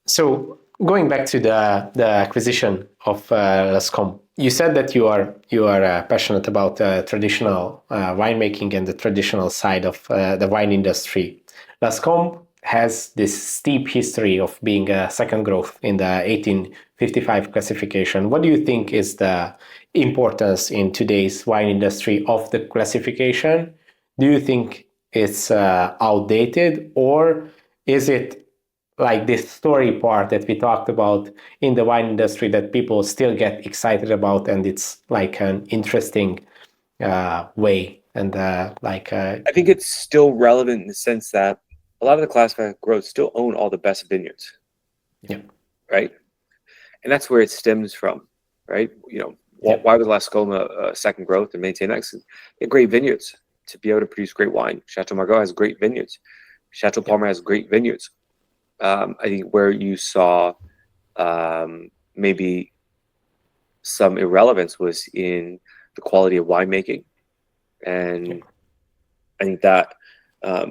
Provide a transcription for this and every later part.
So going back to the acquisition of Lascom, you said that you are passionate about traditional winemaking and the traditional side of the wine industry. Lascom has this steep history of being a second growth in the 1855 classification. What do you think is the importance in today's wine industry of the classification? Do you think it's outdated, or is it like this story part that we talked about in the wine industry that people still get excited about, and it's like an interesting way and I think it's still relevant in the sense that a lot of the classified growers still own all the best vineyards, yeah, right? And that's where it stems from, right? yeah, Why was Lascoma second growth and maintain that? They have great vineyards to be able to produce great wine. Chateau Margaux has great vineyards. Chateau yeah, Palmer has great vineyards. I think where you saw maybe some irrelevance was in the quality of winemaking. yeah. And I think that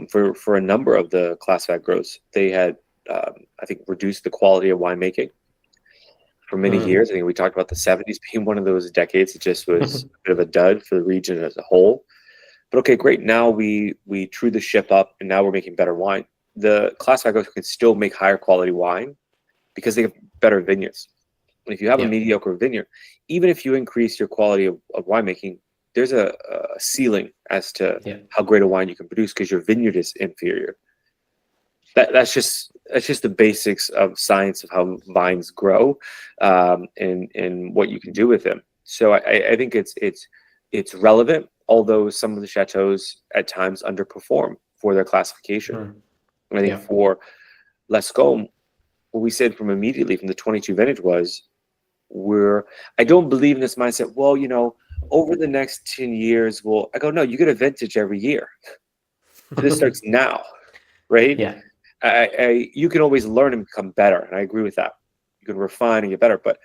for a number of the classified growths, they had, I think, reduced the quality of winemaking for many Mm. years. I think we talked about the 70s being one of those decades. It just was a bit of a dud for the region as a whole. But okay, great. Now we true the ship up, and now we're making better wine. The classified growth can still make higher quality wine because they have better vineyards. And if you have a Yeah, mediocre vineyard, even if you increase your quality of winemaking, there's a ceiling as to yeah, how great a wine you can produce because your vineyard is inferior. That's just the basics of science of how vines grow, and what you can do with them. So I think it's relevant, although some of the chateaus at times underperform for their classification. mm. And I think Yeah, for Lescombe, what we said from immediately from the 22 vintage was, I don't believe in this mindset. Well, over the next 10 years, I go, no, you get a vintage every year. So this starts now, right? yeah, You can always learn and become better. And I agree with that. You can refine and get better, but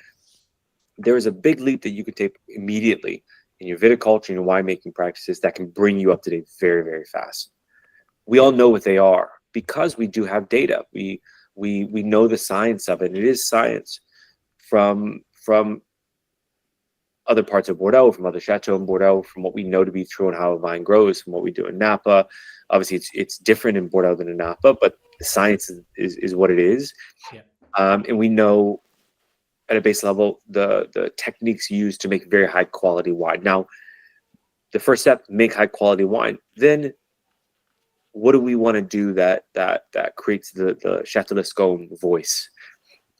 there is a big leap that you can take immediately in your viticulture and your winemaking practices that can bring you up to date very, very fast. We all yeah, know what they are because we do have data. We know the science of it. It is science from other parts of Bordeaux, from other chateaux in Bordeaux, from what we know to be true and how a vine grows, from what we do in Napa. Obviously, it's different in Bordeaux than in Napa, but the science is what it is. yeah, And we know at a base level the techniques used to make very high quality wine. Now, the first step, make high quality wine. Then, what do we want to do that creates the Chateau Lescombe voice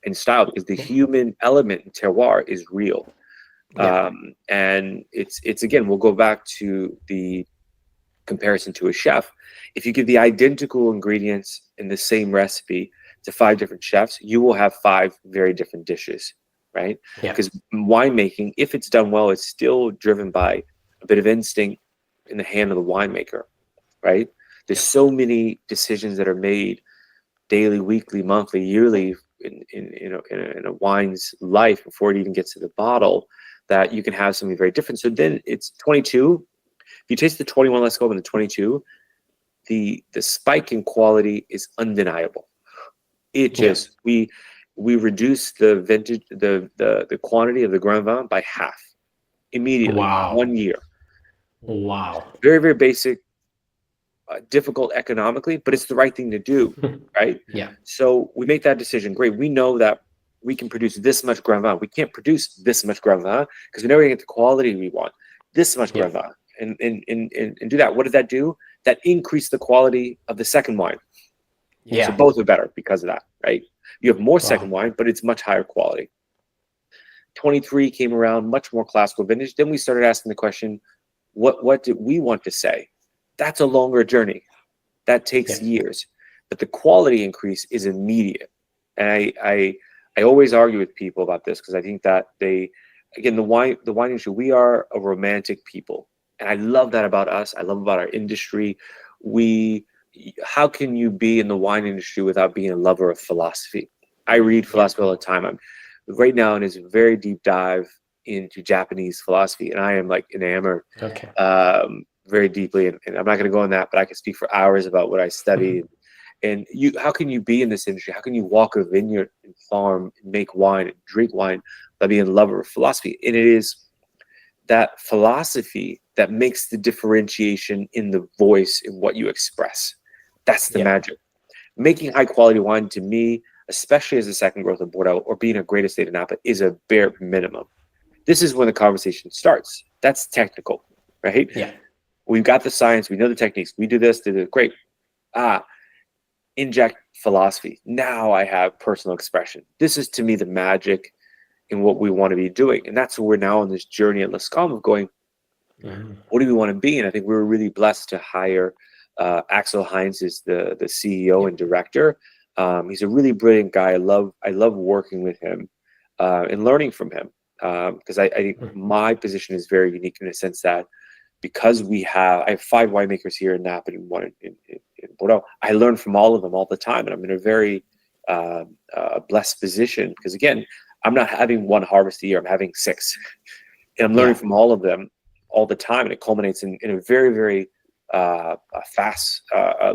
and style? Because the yeah, human element in terroir is real. yeah, And it's again, we'll go back to the comparison to a chef. If you give the identical ingredients in the same recipe to 5 different chefs, you will have 5 very different dishes, right? yeah, Because winemaking, if it's done well, it's still driven by a bit of instinct in the hand of the winemaker, right? There's yeah. so many decisions that are made daily, weekly, monthly, yearly in a wine's life before it even gets to the bottle, that you can have something very different. So then it's 22. If you taste the 21 Let's Go and the 22, the spike in quality is undeniable. It Yeah. just we reduce the vintage the quantity of the Grand Vin by half immediately, Wow. 1 year. Wow. Very, very basic, difficult economically, but it's the right thing to do, right? Yeah. So we make that decision. Great. We know that we can produce this much Grand Vin. We can't produce this much Grand Vin because we're never going to get the quality we want. This much Yeah. Grand Vin, and do that. What did that do? That increased the quality of the second wine. So Yeah. both are better because of that, right? You have more second Wow. wine, but it's much higher quality. 23 came around, much more classical vintage. Then we started asking the question, what did we want to say? That's a longer journey. That takes Yeah. years. But the quality increase is immediate. And I always argue with people about this because I think that the wine industry, we are a romantic people. And I love that about us. I love about our industry. How can you be in the wine industry without being a lover of philosophy? I read Yeah. philosophy all the time. I'm right now in this very deep dive into Japanese philosophy, and I am like enamored Okay. very deeply. And I'm not going to go on that, but I can speak for hours about what I study. And how can you be in this industry? How can you walk a vineyard farm, make wine, and drink wine, by being a lover of philosophy. And it is that philosophy that makes the differentiation in the voice in what you express. That's the magic. Making high quality wine, to me, especially as a second growth of Bordeaux or being a great estate in Napa, is a bare minimum. This is when the conversation starts. That's technical, right? Yeah. We've got the science, we know the techniques, we do this, great. Inject philosophy. Now I have personal expression. This is, to me, the magic in what we want to be doing. And that's where we're now on this journey at Lescom of going, what do we want to be? And I think we were really blessed to hire Axel Heinz is the CEO and director. He's a really brilliant guy. I love working with him and learning from him, because I think my position is very unique in the sense that because I have 5 winemakers here in Napa and 1 in Bordeaux. I learn from all of them all the time, and I'm in a very blessed position because, again, I'm not having 1 harvest a year. I'm having 6, and I'm learning from all of them all the time, and it culminates in a very, very fast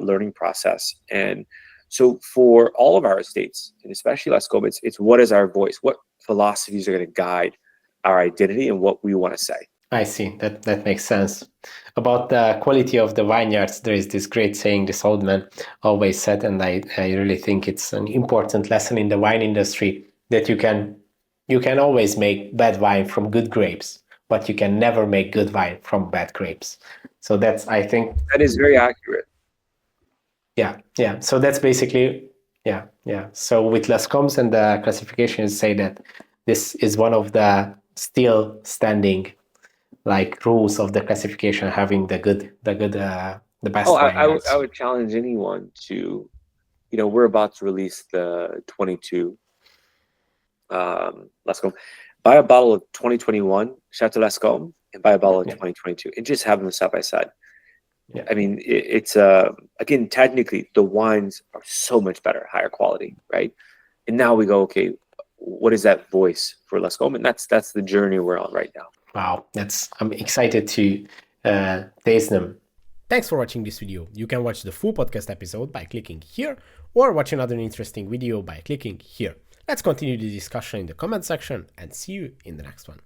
learning process. And so for all of our estates, and especially Lescom, it's what is our voice? What philosophies are going to guide our identity and what we want to say? I see. That makes sense. About the quality of the vineyards, there is this great saying this old man always said, and I really think it's an important lesson in the wine industry, that you can always make bad wine from good grapes, but you can never make good wine from bad grapes. So that's, I think, that is very accurate. Yeah. So that's basically, yeah. So with Lescoms and the classifications say that this is one of the still standing rules of the classification, having the best vineyards. I would challenge anyone to, we're about to release the 22 Lescom. Buy a bottle of 2021 Chateau Lescom and buy a bottle of 2022 and just have them side by side. Yeah. I mean, it's again, technically the wines are so much better, higher quality, right? And now we go, okay, what is that voice for Lescom? And that's the journey we're on right now. Wow, I'm excited to taste them. Thanks for watching this video. You can watch the full podcast episode by clicking here, or watch another interesting video by clicking here. Let's continue the discussion in the comment section and see you in the next one.